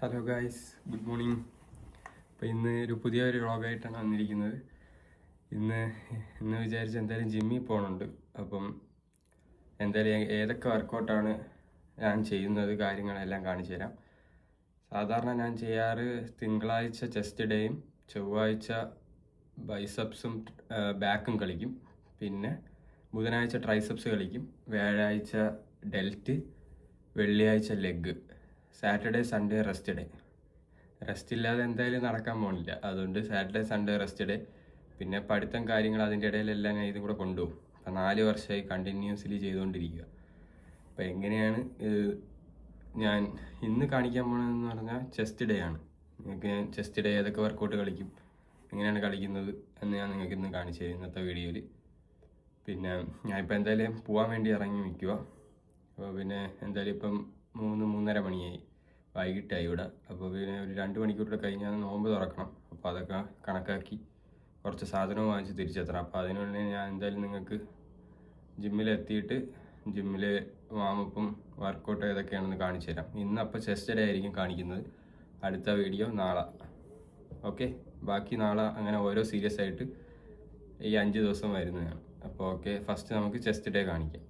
Hello guys, good morning. അപ്പോൾ ഇന്ന് ഒരു പുതിയൊരു വ്ളോഗായിട്ടാണ് വന്നിരിക്കുന്നത്. ഇന്ന് വിചാരിച്ച് എന്തായാലും ജിമ്മിൽ പോകണുണ്ട്. അപ്പം എന്തായാലും ഏതൊക്കെ വർക്കൗട്ടാണ് ഞാൻ ചെയ്യുന്നത് കാര്യങ്ങളെല്ലാം കാണിച്ചു തരാം. സാധാരണ ഞാൻ ചെയ്യാറ് തിങ്കളാഴ്ച ചെസ്റ്റ് ഡേയും ചൊവ്വാഴ്ച ബൈസപ്സും ബാക്കും കളിക്കും. പിന്നെ ബുധനാഴ്ച ട്രൈസെപ്സ് കളിക്കും. വ്യാഴാഴ്ച ഡെൽറ്റ്, വെള്ളിയാഴ്ച leg, Saturday Sunday rest day. Rest ഇല്ലാതെ എന്തായാലും നടക്കാൻ പോകണില്ല. അതുകൊണ്ട് സാറ്റർഡേ സൺഡേ റെസ്റ്റ് ഡേ. പിന്നെ പഠിത്തം കാര്യങ്ങൾ അതിൻ്റെ ഇടയിലെല്ലാം ഞാൻ ഇതും കൂടെ കൊണ്ടുപോകും. അപ്പം 4 വർഷമായി കണ്ടിന്യൂസ്ലി ചെയ്തുകൊണ്ടിരിക്കുക. അപ്പോൾ എങ്ങനെയാണ് ഞാൻ ഇന്ന് കാണിക്കാൻ പോകണമെന്ന് പറഞ്ഞാൽ ചെസ്റ്റ് ഡേ ആണ്. നിങ്ങൾക്ക് ഞാൻ ചെസ്റ്റ് ഡേ ഏതൊക്കെ വർക്കൗട്ട് കളിക്കും, എങ്ങനെയാണ് കളിക്കുന്നത് എന്ന് ഞാൻ നിങ്ങൾക്ക് ഇന്ന് കാണിച്ചു തരും ഇന്നത്തെ വീഡിയോയിൽ. പിന്നെ ഞാനിപ്പോൾ എന്തായാലും പോകാൻ വേണ്ടി ഇറങ്ങി നിൽക്കുക. അപ്പോൾ പിന്നെ എന്തായാലും ഇപ്പം 3-3:30 മണിയായി, വൈകിട്ടായി ഇവിടെ. അപ്പോൾ പിന്നെ ഒരു 2 മണിക്കൂർ കഴിഞ്ഞാൽ നോമ്പ് തുറക്കണം. അപ്പോൾ അതൊക്കെ കണക്കാക്കി കുറച്ച് സാധനവും വാങ്ങിച്ച് തിരിച്ചെത്തണം. അപ്പോൾ അതിനുള്ളിൽ ഞാൻ എന്തായാലും നിങ്ങൾക്ക് ജിമ്മിലെത്തിയിട്ട് ജിമ്മിൽ വാമപ്പും വർക്കൗട്ട് ഏതൊക്കെയാണെന്ന് കാണിച്ചു തരാം. അപ്പോൾ ചെസ്റ്റ് ഡേ ആയിരിക്കും കാണിക്കുന്നത്. അടുത്ത വീഡിയോ നാളെ. ഓക്കെ, ബാക്കി നാളെ അങ്ങനെ ഓരോ സീരിയസ് ആയിട്ട് ഈ 5 ദിവസം വരുന്നതാണ്. അപ്പോൾ ഓക്കെ, ഫസ്റ്റ് നമുക്ക് ചെസ്റ്റ് ഡേ കാണിക്കാം.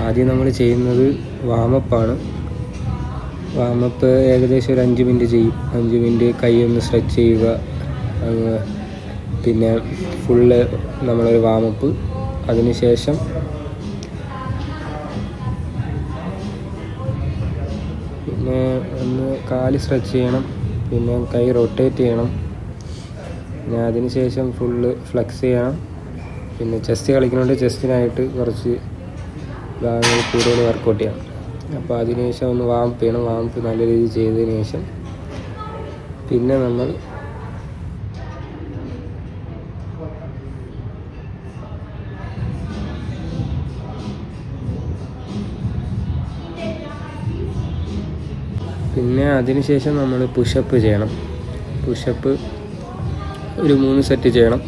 ആദ്യം നമ്മൾ ചെയ്യുന്നത് വാമപ്പാണ്. വാമപ്പ് ഏകദേശം ഒരു 5 മിനിറ്റ് ചെയ്യും. 5 മിനിറ്റ് കൈ ഒന്ന് സ്ട്രെച്ച് ചെയ്യുക. പിന്നെ ഫുള്ള് നമ്മളൊരു വാമപ്പ്. അതിനുശേഷം പിന്നെ ഒന്ന് കാല് സ്ട്രെച്ച് ചെയ്യണം. പിന്നെ കൈ റൊട്ടേറ്റ് ചെയ്യണം. പിന്നെ അതിനുശേഷം ഫുള്ള് ഫ്ലെക്സ് ചെയ്യണം. പിന്നെ ചെസ്റ്റ് കളിക്കുന്നുണ്ട്. ചെസ്റ്റിനായിട്ട് കുറച്ച് ഭാഗങ്ങൾ കൂടുതൽ വർക്കൗട്ട് ചെയ്യണം. അപ്പോൾ അതിനുശേഷം ഒന്ന് വാമപ്പ് ചെയ്യണം. വാമപ്പ് നല്ല രീതിയിൽ ചെയ്തതിന് ശേഷം പിന്നെ നമ്മൾ അതിനുശേഷം നമ്മൾ പുഷപ്പ് ചെയ്യണം. പുഷപ്പ് ഒരു 3 സെറ്റ് ചെയ്യണം.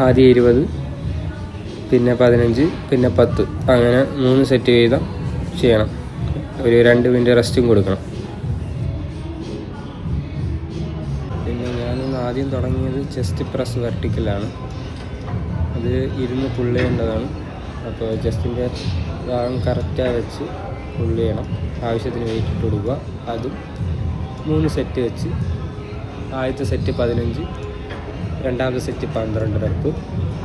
ആദ്യം 20, പിന്നെ 15, പിന്നെ 10, അങ്ങനെ 3 സെറ്റ് വീതം ചെയ്യണം. ഒരു 2 മിനിറ്റ് റെസ്റ്റും കൊടുക്കണം. പിന്നെ ഞാനിന്ന് ആദ്യം തുടങ്ങിയത് ചെസ്റ്റ് പ്രസ് വെർട്ടിക്കലാണ്. അത് ഇരുന്ന് പുള്ള് ചെയ്യേണ്ടതാണ്. അപ്പോൾ ചെസ്റ്റിൻ്റെ ഭാഗം കറക്റ്റായി വെച്ച് പുള്ള് ചെയ്യണം. ആവശ്യത്തിന് വെയിറ്റ് ഇട്ട് കൊടുക്കുക. അതും 3 സെറ്റ് വെച്ച്, ആദ്യത്തെ സെറ്റ് 15, രണ്ടാമത്തെ സെറ്റ് 12 റെപ്പ്,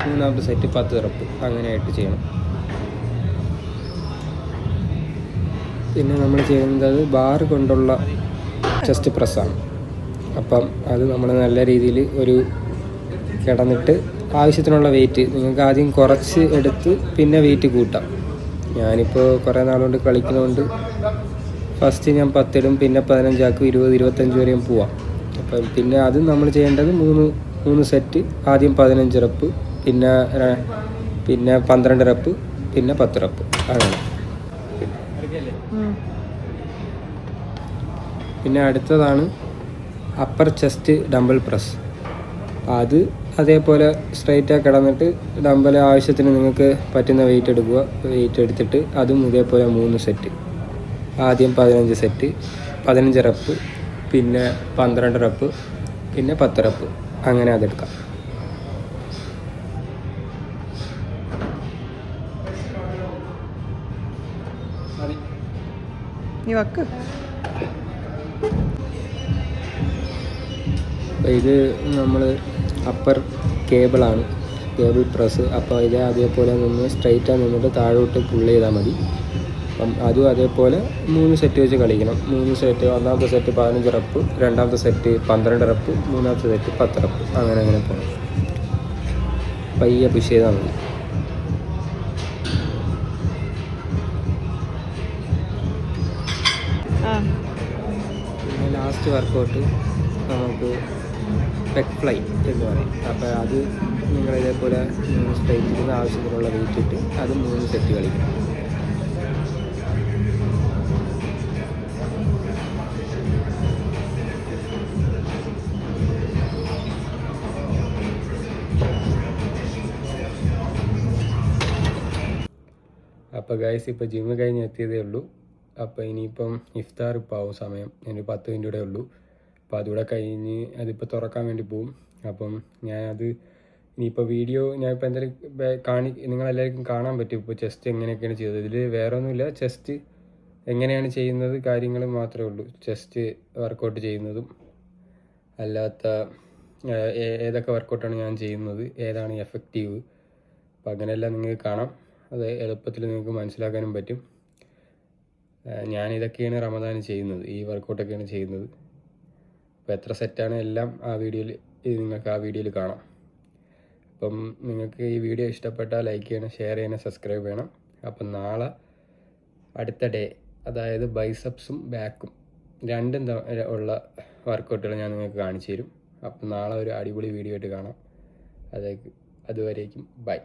മൂന്നാമത്തെ സെറ്റ് 10 റെപ്പ്, അങ്ങനെയായിട്ട് ചെയ്യണം. പിന്നെ നമ്മൾ ചെയ്യുന്നത് ബാർ കൊണ്ടുള്ള ചെസ്റ്റ് പ്രസ്സാണ്. അപ്പം അത് നമ്മൾ നല്ല രീതിയിൽ ഒരു കിടന്നിട്ട് ആവശ്യത്തിനുള്ള വെയിറ്റ് നിങ്ങൾക്ക് ആദ്യം കുറച്ച് എടുത്ത് പിന്നെ വെയിറ്റ് കൂട്ടാം. ഞാനിപ്പോൾ കുറേ നാളുകൊണ്ട് കളിക്കുന്നതുകൊണ്ട് ഫസ്റ്റ് ഞാൻ 10 ഇടും, പിന്നെ 15 ആക്കും, 20, 25 വരെയും പോവാം. അപ്പം പിന്നെ അത് നമ്മൾ ചെയ്യേണ്ടത് 3 സെറ്റ്. ആദ്യം 15 റെപ്പ്, പിന്നെ 12 റെപ്പ്, പിന്നെ 10 റെപ്പ്, അങ്ങനെ. പിന്നെ അടുത്തതാണ് അപ്പർ ചെസ്റ്റ് ഡംബൽ പ്രസ്. അത് അതേപോലെ സ്ട്രൈറ്റായി കിടന്നിട്ട് ഡംബൽ ആവശ്യത്തിന് നിങ്ങൾക്ക് പറ്റുന്ന വെയിറ്റ് എടുക്കുക. വെയിറ്റ് എടുത്തിട്ട് അതും ഇതേപോലെ 3 സെറ്റ്. ആദ്യം 15 സെറ്റ്, 15 റെപ്പ്, പിന്നെ 12 റെപ്പ്, പിന്നെ 10 റെപ്പ്, അങ്ങനെ അതെടുക്കാം. ഇത് നമ്മൾ അപ്പർ കേബിളാണ്, കേബിൾ പ്രസ്. അപ്പോൾ ഇത് അതേപോലെ നിന്ന് സ്ട്രൈറ്റായി നിന്നിട്ട് താഴോട്ട് പുള്ള് ചെയ്താൽ മതി. അപ്പം അതും അതേപോലെ 3 സെറ്റ് വെച്ച് കളിക്കണം. 3 സെറ്റ്, ഒന്നാമത്തെ സെറ്റ് 15 റെപ്പ്, രണ്ടാമത്തെ സെറ്റ് 12 റെപ്പ്, മൂന്നാമത്തെ സെറ്റ് 10 റെപ്പ്, അങ്ങനെ പോകണം. പയ്യെ പുഷ് ചെയ്താൽ മതി. പിന്നെ ലാസ്റ്റ് വർക്കൗട്ട് നമുക്ക് പെഗ് ഫ്ലൈ എന്ന് പറയും. അപ്പോൾ അത് നിങ്ങൾ ഇതേപോലെ സ്ട്രൈറ്റിൽ നിന്ന് ആവശ്യത്തിനുള്ള വെയിറ്റ് ഇട്ട് അത് 3 സെറ്റ് കളിക്കണം. അപ്പോൾ ഗൈസ്, ഇപ്പോൾ ജിമ്മ് കഴിഞ്ഞ് എത്തിയതേ ഉള്ളൂ. അപ്പോൾ ഇനിയിപ്പം ഇഫ്താർ ഇപ്പോൾ ആവും സമയം, ഇനി 10 മിനിറ്റ് കൂടെ ഉള്ളൂ. അപ്പോൾ അതുകൂടെ കഴിഞ്ഞ് അതിപ്പോൾ തുറക്കാൻ വേണ്ടി പോവും. അപ്പം ഞാനത് ഇനിയിപ്പോൾ വീഡിയോ ഞാനിപ്പോൾ എന്തായാലും നിങ്ങളെല്ലാവർക്കും കാണാൻ പറ്റും ഇപ്പോൾ ചെസ്റ്റ് എങ്ങനെയൊക്കെയാണ് ചെയ്തത്. ഇതിൽ വേറെ ഒന്നുമില്ല, ചെസ്റ്റ് എങ്ങനെയാണ് ചെയ്യുന്നത് കാര്യങ്ങൾ മാത്രമേ ഉള്ളൂ. ചെസ്റ്റ് വർക്കൗട്ട് ചെയ്യുന്നതും അല്ലാത്ത ഏതൊക്കെ വർക്കൗട്ടാണ് ഞാൻ ചെയ്യുന്നത്, ഏതാണ് എഫക്റ്റീവ്, അപ്പം അങ്ങനെയെല്ലാം നിങ്ങൾക്ക് കാണാം. അത് എളുപ്പത്തിൽ നിങ്ങൾക്ക് മനസ്സിലാക്കാനും പറ്റും. ഞാനിതൊക്കെയാണ് റമദാൻ ചെയ്യുന്നത്, ഈ വർക്കൗട്ടൊക്കെയാണ് ചെയ്യുന്നത്. അപ്പോൾ എത്ര സെറ്റാണ് എല്ലാം നിങ്ങൾക്ക് ആ വീഡിയോയിൽ കാണാം. അപ്പം നിങ്ങൾക്ക് ഈ വീഡിയോ ഇഷ്ടപ്പെട്ടാൽ ലൈക്ക് ചെയ്യണം, ഷെയർ ചെയ്യണം, സബ്സ്ക്രൈബ് ചെയ്യണം. അപ്പം നാളെ അടുത്ത ഡേ, അതായത് ബൈസപ്സും ബാക്കും രണ്ടും ഉള്ള വർക്കൗട്ടുകൾ ഞാൻ നിങ്ങൾക്ക് കാണിച്ചു തരും. അപ്പം നാളെ ഒരു അടിപൊളി വീഡിയോ ആയിട്ട് കാണാം. അതുവരേക്കും ബൈ.